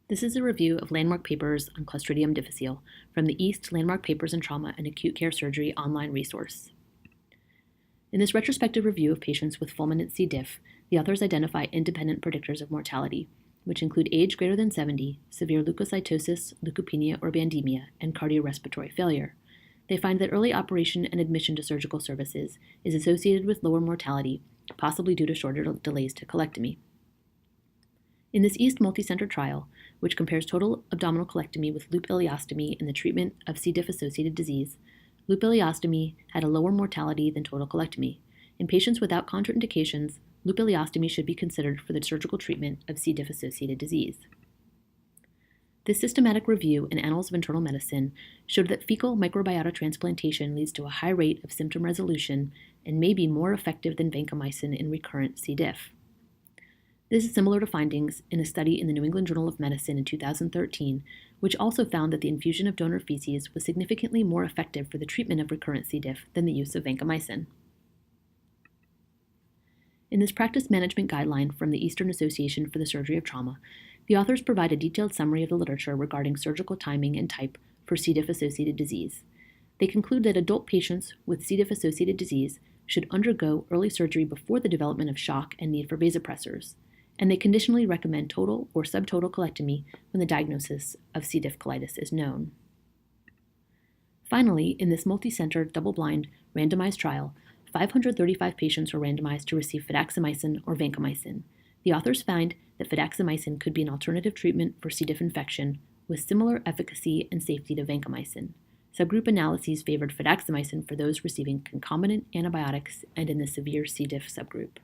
This is a review of landmark papers on Clostridium difficile from the EAST Landmark Papers in Trauma and Acute Care Surgery online resource. In this retrospective review of patients with fulminant C. diff, the authors identify independent predictors of mortality, which include age greater than 70, severe leukocytosis, leukopenia, or bandemia, and cardiorespiratory failure. They find that early operation and admission to surgical services is associated with lower mortality, possibly due to shorter delays to colectomy. In this EAST multicenter trial, which compares total abdominal colectomy with loop ileostomy in the treatment of C. diff-associated disease, loop ileostomy had a lower mortality than total colectomy. In patients without contraindications, loop ileostomy should be considered for the surgical treatment of C. diff-associated disease. This systematic review in Annals of Internal Medicine showed that fecal microbiota transplantation leads to a high rate of symptom resolution and may be more effective than vancomycin in recurrent C. diff. This is similar to findings in a study in the New England Journal of Medicine in 2013, which also found that the infusion of donor feces was significantly more effective for the treatment of recurrent C. diff than the use of vancomycin. In this practice management guideline from the Eastern Association for the Surgery of Trauma, the authors provide a detailed summary of the literature regarding surgical timing and type for C. diff-associated disease. They conclude that adult patients with C. diff-associated disease should undergo early surgery before the development of shock and need for vasopressors, and they conditionally recommend total or subtotal colectomy when the diagnosis of C. diff colitis is known. Finally, in this multi-center, double-blind, randomized trial, 535 patients were randomized to receive fidaxomicin or vancomycin. The authors find that fidaxomicin could be an alternative treatment for C. diff infection with similar efficacy and safety to vancomycin. Subgroup analyses favored fidaxomicin for those receiving concomitant antibiotics and in the severe C. diff subgroup.